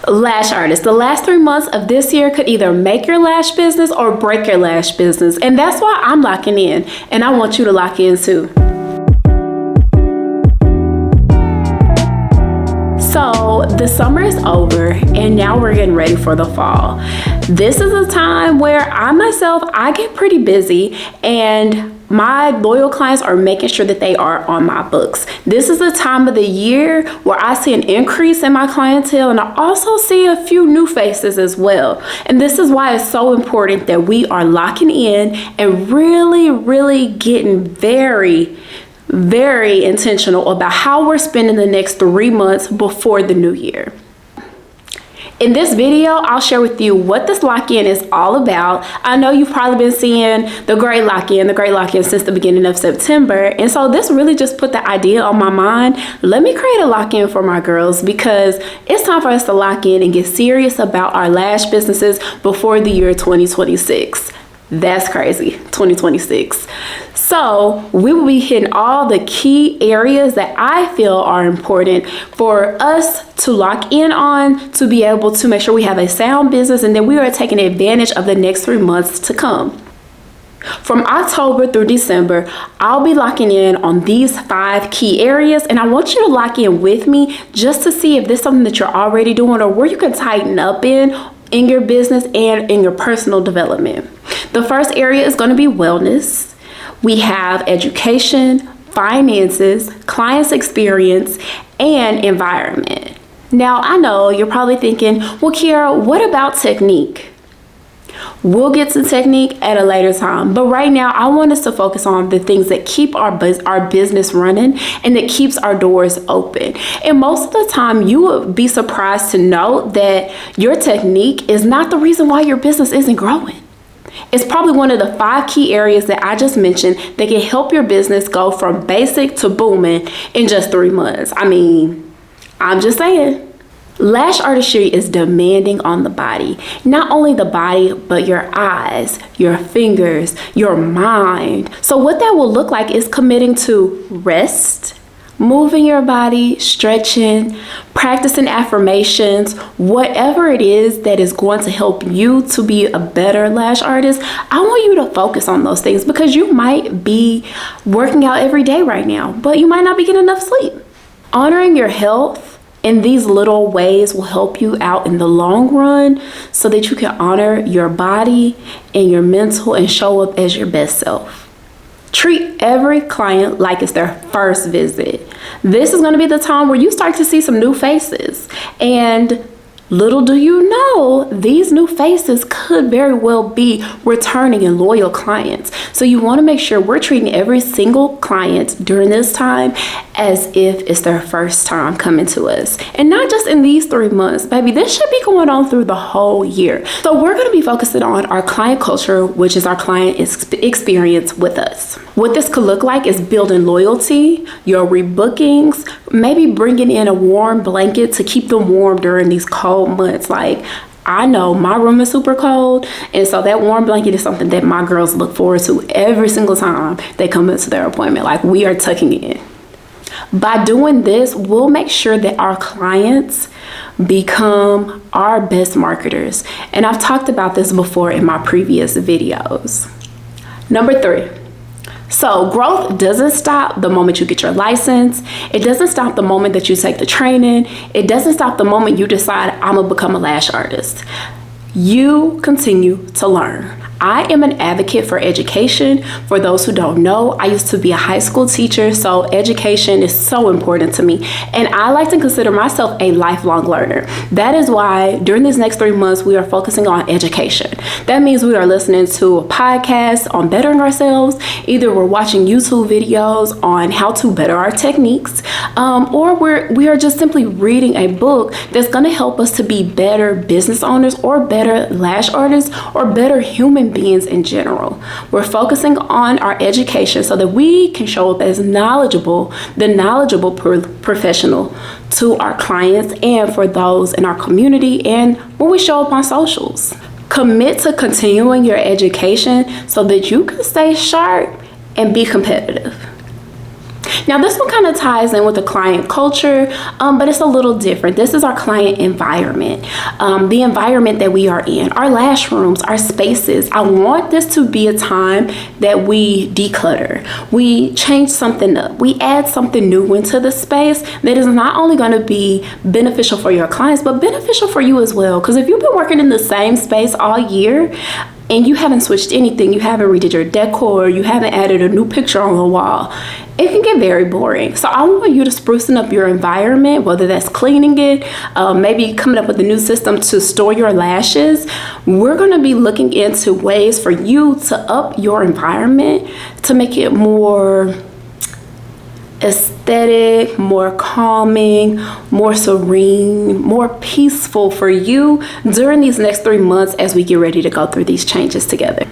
Lash artists, the last 3 months of this year could either make your lash business or break your lash business. And that's why I'm locking in, and I want you to lock in too. So the summer is over and now we're getting ready for the fall. This is a time where I get pretty busy, and my loyal clients are making sure that they are on my books. This is the time of the year where I see an increase in my clientele, and I also see a few new faces as well. And this is why it's so important that we are locking in and really getting very intentional about how we're spending the next 3 months before the new year. In this video, I'll share with you what this lock-in is all about. I know you've probably been seeing the Great Lock-In since the beginning of September. And so this really just put the idea on my mind. Let me create a lock-in for my girls, because it's time for us to lock in and get serious about our lash businesses before the year 2026. That's crazy, 2026. So we will be hitting all the key areas that I feel are important for us to lock in on, to be able to make sure we have a sound business and that we are taking advantage of the next 3 months to come. From October through December, I'll be locking in on these 5 key areas, and I want you to lock in with me just to see if this is something that you're already doing or where you can tighten up in your business and in your personal development. The first area is going to be wellness. We have education, finances, clients experience, and environment. Now, I know you're probably thinking, well, Kiara, what about technique? We'll get to technique at a later time, but right now I want us to focus on the things that keep our business running and that keeps our doors open. And most of the time you would be surprised to know that your technique is not the reason why your business isn't growing. It's probably one of the 5 key areas that I just mentioned that can help your business go from basic to booming in just 3 months. I mean, I'm just saying. Lash artistry is demanding on the body. Not only the body, but your eyes, your fingers, your mind. So what that will look like is committing to rest, moving your body, stretching, practicing affirmations, whatever it is that is going to help you to be a better lash artist. I want you to focus on those things, because you might be working out every day right now, but you might not be getting enough sleep. Honoring your health in these little ways will help you out in the long run, so that you can honor your body and your mental and show up as your best self. Treat every client like it's their first visit. This is going to be the time where you start to see some new faces. And little do you know, these new faces could very well be returning and loyal clients. So you want to make sure we're treating every single client during this time as if it's their first time coming to us. And not just in these 3 months, baby, this should be going on through the whole year. So we're going to be focusing on our client culture, which is our client experience with us. What this could look like is building loyalty, your rebookings, maybe bringing in a warm blanket to keep them warm during these cold months. Like, I know my room is super cold, and so that warm blanket is something that my girls look forward to every single time they come into their appointment. Like, we are tucking in. By doing this, we'll make sure that our clients become our best marketers. And I've talked about this before in my previous videos. Number 3. So growth doesn't stop the moment you get your license. It doesn't stop the moment that you take the training. It doesn't stop the moment you decide, I'm gonna become a lash artist. You continue to learn. I am an advocate for education. For those who don't know, I used to be a high school teacher, so education is so important to me. And I like to consider myself a lifelong learner. That is why during these next 3 months, we are focusing on education. That means we are listening to a podcast on bettering ourselves. Either we're watching YouTube videos on how to better our techniques, or we are just simply reading a book that's gonna help us to be better business owners or better lash artists or better human beings in general. We're focusing on our education so that we can show up as the knowledgeable professional to our clients and for those in our community and when we show up on socials. Commit to continuing your education so that you can stay sharp and be competitive. Now this one kind of ties in with the client culture, but it's a little different. This is our client environment, the environment that we are in, our lash rooms, our spaces. I want this to be a time that we declutter, we change something up, we add something new into the space that is not only going to be beneficial for your clients, but beneficial for you as well. Because if you've been working in the same space all year, and you haven't switched anything, you haven't redid your decor, you haven't added a new picture on the wall, it can get very boring. So I want you to sprucing up your environment, whether that's cleaning it, maybe coming up with a new system to store your lashes. We're gonna be looking into ways for you to up your environment to make it more aesthetic, more calming, more serene, more peaceful for you during these next 3 months as we get ready to go through these changes together.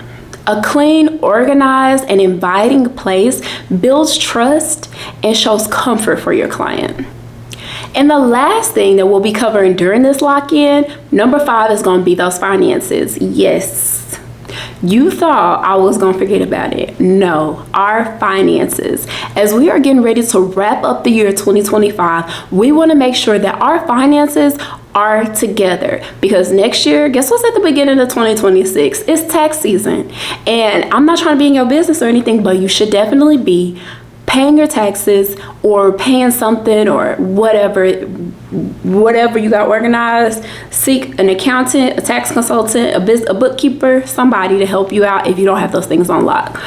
A clean, organized, and inviting place builds trust and shows comfort for your client. And the last thing that we'll be covering during this lock-in, number 5, is going to be those finances. Yes. You thought I was gonna forget about it. No, our finances. As we are getting ready to wrap up the year 2025, we wanna make sure that our finances are together, because next year, guess what's at the beginning of 2026? It's tax season. And I'm not trying to be in your business or anything, but you should definitely be paying your taxes or paying something or whatever you got organized. Seek an accountant, a tax consultant, a bookkeeper, somebody to help you out if you don't have those things on lock.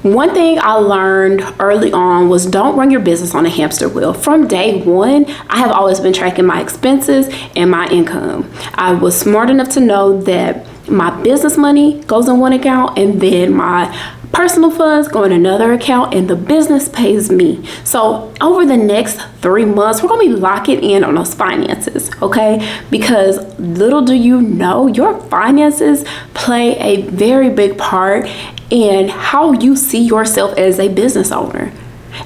One thing I learned early on was don't run your business on a hamster wheel. From day one, I have always been tracking my expenses and my income. I was smart enough to know that my business money goes in one account and then my personal funds go in another account, and the business pays me. So over the next 3 months, we're gonna be locking in on those finances, okay? Because little do you know, your finances play a very big part in how you see yourself as a business owner.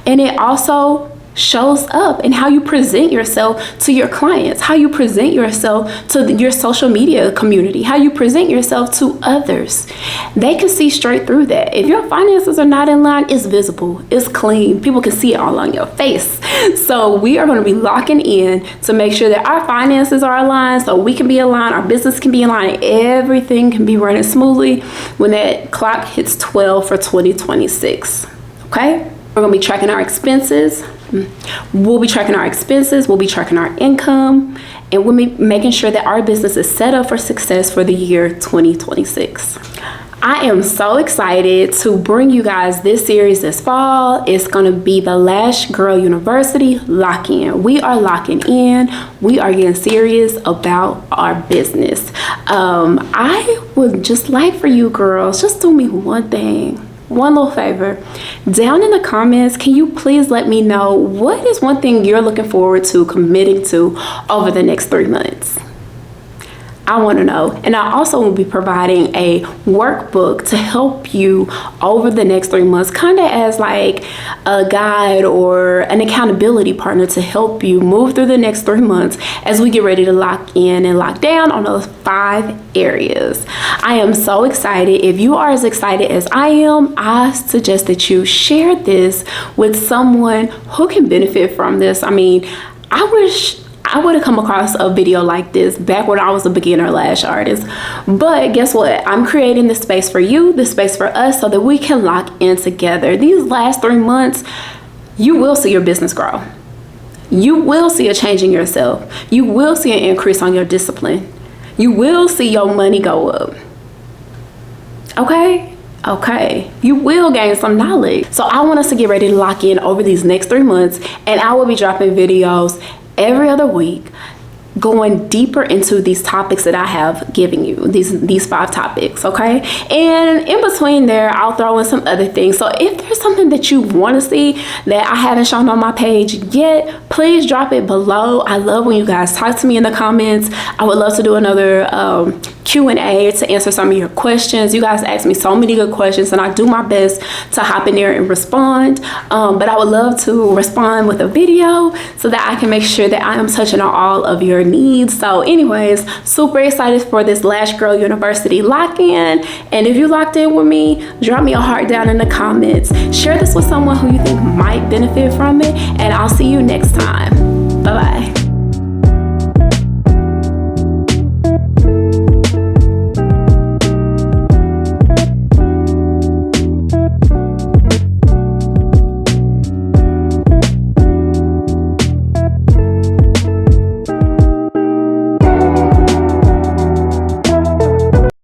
And it also shows up in how you present yourself to your clients, how you present yourself to your social media community, how you present yourself to others. They can see straight through that. If your finances are not in line, it's visible, it's clean, people can see it all on your face. So we are going to be locking in to make sure that our finances are aligned, so we can be aligned, our business can be aligned, and everything can be running smoothly when that clock hits 12 for 2026. Okay? We're going to be tracking our expenses. We'll be tracking our expenses, we'll be tracking our income, and we'll be making sure that our business is set up for success for the year 2026. I am so excited to bring you guys this series this fall. It's going to be the Lash Girl University Lock-In. We are locking in. We are getting serious about our business. I would just like for you girls, just do me one thing. One little favor. Down in the comments, can you please let me know what is one thing you're looking forward to committing to over the next 3 months? I want to know. And I also will be providing a workbook to help you over the next 3 months, kind of as like a guide or an accountability partner to help you move through the next 3 months as we get ready to lock in and lock down on those 5 areas. I am so excited. If you are as excited as I am, I suggest that you share this with someone who can benefit from this. I mean, I wish I would have come across a video like this back when I was a beginner lash artist. But guess what? I'm creating this space for you, this space for us, so that we can lock in together. These last 3 months, you will see your business grow. You will see a change in yourself. You will see an increase on your discipline. You will see your money go up. Okay? Okay, you will gain some knowledge. So I want us to get ready to lock in over these next 3 months, and I will be dropping videos every other week, going deeper into these topics that I have given you, these 5 topics, okay? And in between there, I'll throw in some other things. So if there's something that you want to see that I haven't shown on my page yet, please drop it below. I love when you guys talk to me in the comments. I would love to do another Q&A to answer some of your questions. You guys ask me so many good questions, and I do my best to hop in there and respond. But I would love to respond with a video so that I can make sure that I am touching on all of your needs. So anyways, super excited for this Lash Girl University lock-in. And if you locked in with me, drop me a heart down in the comments. Share this with someone who you think might benefit from it, and I'll see you next time. Bye-bye.